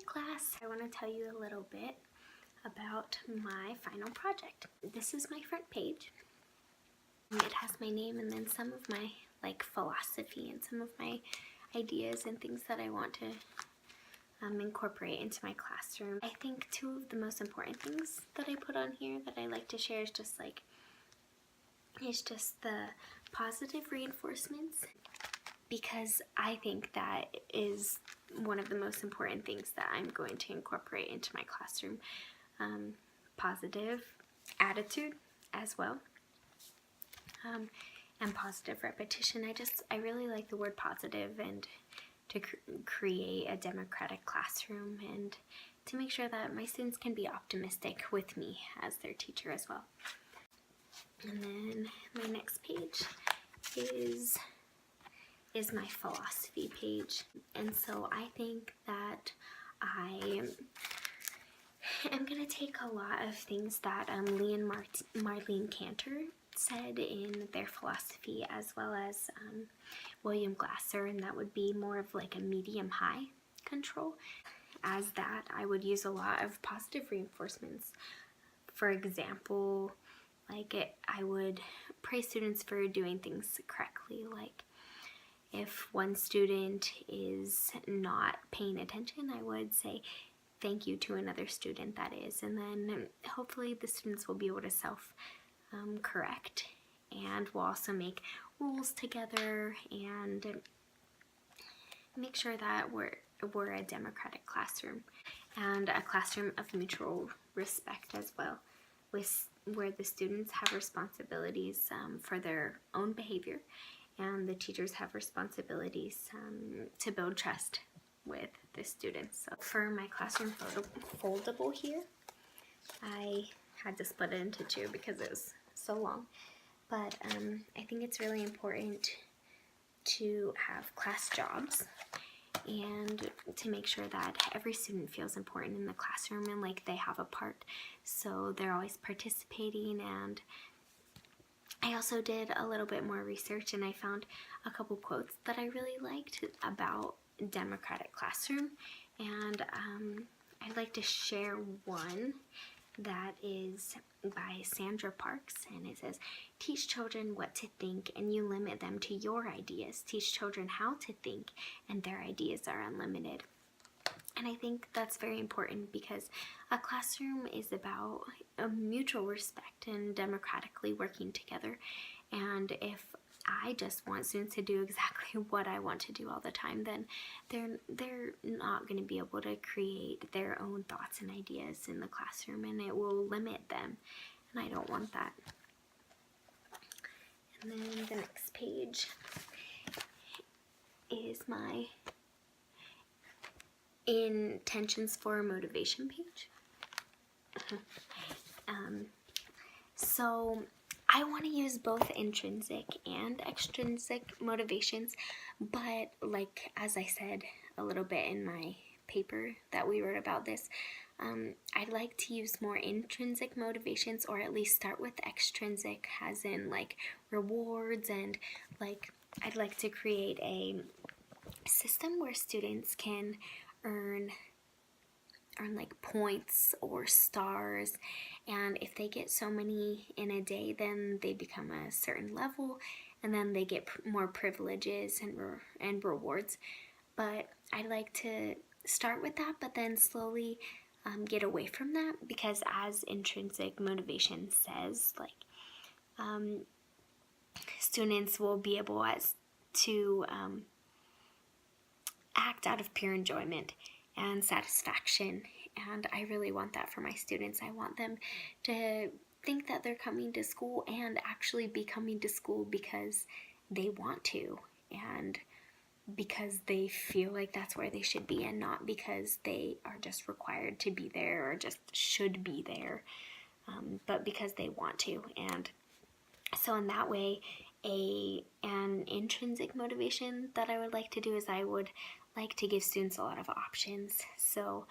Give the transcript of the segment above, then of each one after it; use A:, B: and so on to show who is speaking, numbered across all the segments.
A: class! I want to tell you a little bit about my final project. This is my front page. It has my name and then some of my philosophy and some of my ideas and things that I want to incorporate into my classroom. I think two of the most important things that I put on here that I like to share is just the positive reinforcements, because I think that is one of the most important things that I'm going to incorporate into my classroom. Positive attitude as well, and positive repetition. I really like the word positive, and to create a democratic classroom and to make sure that my students can be optimistic with me as their teacher as well. And then my next page is my philosophy page. And so I think that I am going to take a lot of things that Lee and Marlene Cantor said in their philosophy, as well as William Glasser, and that would be more of like a medium-high control. As that, I would use a lot of positive reinforcements. For example, I would praise students for doing things correctly. Like if one student is not paying attention, I would say thank you to another student that is, and then hopefully the students will be able to self-correct, and we'll also make rules together and make sure that we're a democratic classroom and a classroom of mutual respect as well, where the students have responsibilities for their own behavior, and the teachers have responsibilities to build trust with the students. So for my classroom foldable here, I had to split it into two because it was so long. But I think it's really important to have class jobs and to make sure that every student feels important in the classroom and like they have a part. So they're always participating. And I also did a little bit more research, and I found a couple quotes that I really liked about democratic classroom, and I'd like to share one that is by Sandra Parks, and it says, "Teach children what to think and you limit them to your ideas. Teach children how to think and their ideas are unlimited." And I think that's very important, because a classroom is about a mutual respect and democratically working together. And if I just want students to do exactly what I want to do all the time, then they're not going to be able to create their own thoughts and ideas in the classroom, and it will limit them, and I don't want that. And then the next page is my intentions for motivation page. So I want to use both intrinsic and extrinsic motivations, but as I said a little bit in my paper that we wrote about this, I'd like to use more intrinsic motivations, or at least start with extrinsic, as in rewards, and I'd like to create a system where students can earn points or stars, and if they get so many in a day, then they become a certain level, and then they get more privileges and rewards. But I'd like to start with that, but then slowly get away from that, because as intrinsic motivation says, students will be able to act out of pure enjoyment and satisfaction, and I really want that for my students. I want them to think that they're coming to school and actually be coming to school because they want to, and because they feel like that's where they should be, and not because they are just required to be there or just should be there, but because they want to. And so in that way, an intrinsic motivation that I would like to do is I would like to give students a lot of options. So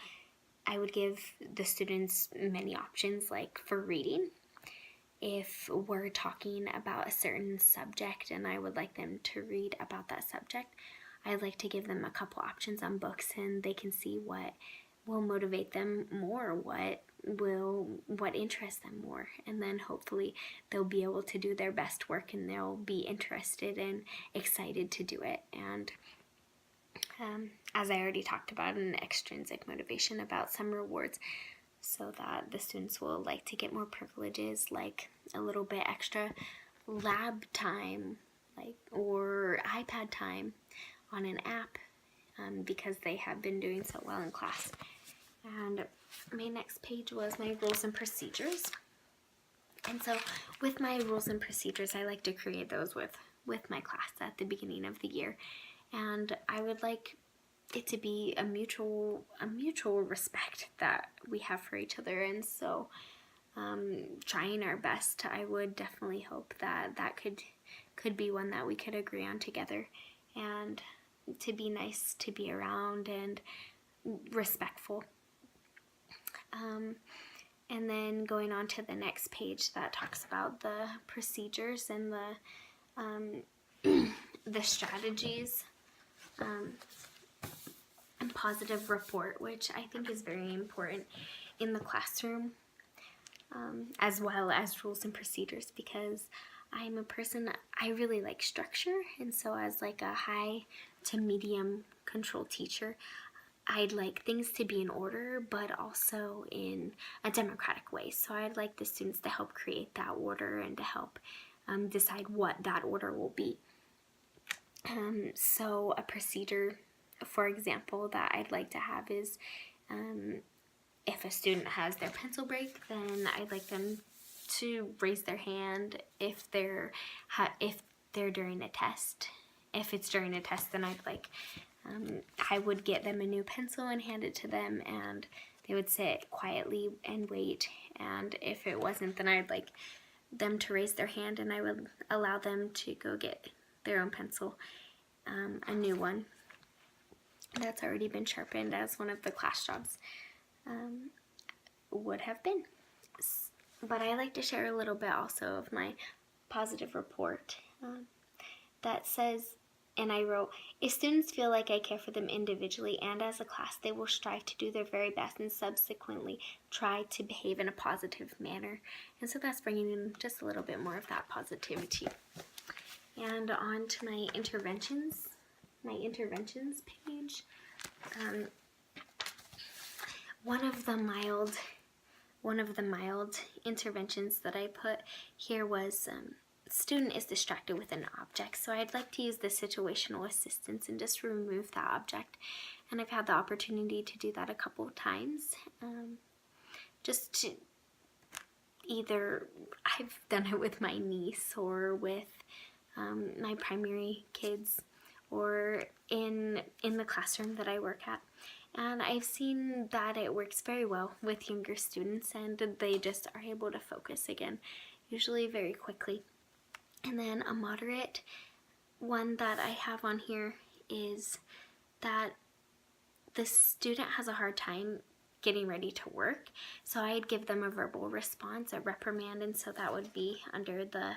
A: I would give the students many options, for reading. If we're talking about a certain subject and I would like them to read about that subject, I'd like to give them a couple options on books, and they can see what will motivate them more, what interests them more, and then hopefully they'll be able to do their best work and they'll be interested and excited to do it. And as I already talked about, an extrinsic motivation about some rewards, so that the students will like to get more privileges, like a little bit extra lab time, like, or iPad time on an app, because they have been doing so well in class. And my next page was my rules and procedures. And so with my rules and procedures, I like to create those with my class at the beginning of the year. And I would like it to be a mutual respect that we have for each other. And so trying our best, I would definitely hope that could be one that we could agree on together, and to be nice to be around and respectful. And then going on to the next page that talks about the procedures and the strategies, and positive report, which I think is very important in the classroom, as well as rules and procedures, because I'm a person, I really like structure, and so as like a high to medium control teacher, I'd like things to be in order, but also in a democratic way. So I'd like the students to help create that order and to help decide what that order will be. So a procedure, for example, that I'd like to have is if a student has their pencil break, then I'd like them to raise their hand if they're during a test. If it's during a test, then I'd like I would get them a new pencil and hand it to them, and they would sit quietly and wait. And if it wasn't, then I'd like them to raise their hand, and I would allow them to go get their own pencil, a new one that's already been sharpened, as one of the class jobs would have been. But I like to share a little bit also of my positive report that says, and I wrote, if students feel like I care for them individually and as a class, they will strive to do their very best and subsequently try to behave in a positive manner. And so that's bringing in just a little bit more of that positivity. And on to my interventions page. One of the mild interventions that I put here was student is distracted with an object. So I'd like to use the situational assistance and just remove that object. And I've had the opportunity to do that a couple of times. Just to either, I've done it with my niece or with my primary kids, or in the classroom that I work at. And I've seen that it works very well with younger students, and they just are able to focus again, usually very quickly. And then a moderate one that I have on here is that the student has a hard time getting ready to work. So I'd give them a verbal response, a reprimand, and so that would be under the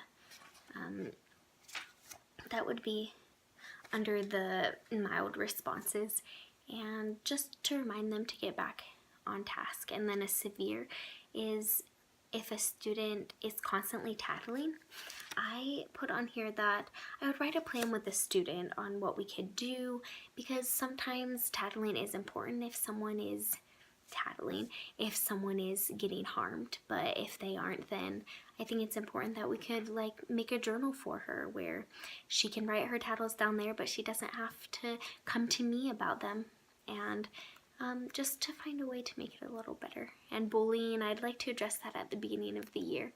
A: mild responses, and just to remind them to get back on task. And then a severe is if a student is constantly tattling. I put on here that I would write a plan with the student on what we could do, because sometimes tattling is important if someone is tattling, if someone is getting harmed. But if they aren't, then I think it's important that we could like make a journal for her where she can write her tattles down there, but she doesn't have to come to me about them. And just to find a way to make it a little better. And bullying, I'd like to address that at the beginning of the year.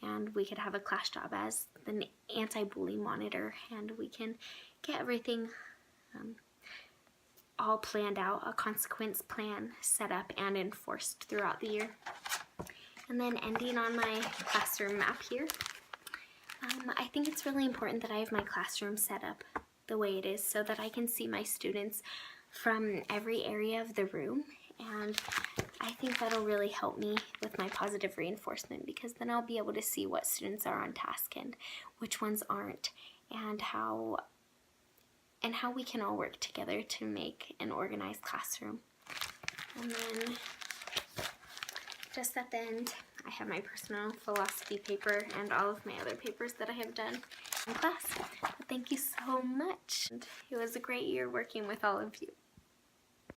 A: And we could have a class job as the anti-bullying monitor, and we can get everything all planned out, a consequence plan set up and enforced throughout the year. And then ending on my classroom map here, I think it's really important that I have my classroom set up the way it is so that I can see my students from every area of the room. And I think that'll really help me with my positive reinforcement, because then I'll be able to see what students are on task and which ones aren't, and how we can all work together to make an organized classroom. And then just at the end, I have my personal philosophy paper and all of my other papers that I have done in class. But thank you so much. And it was a great year working with all of you.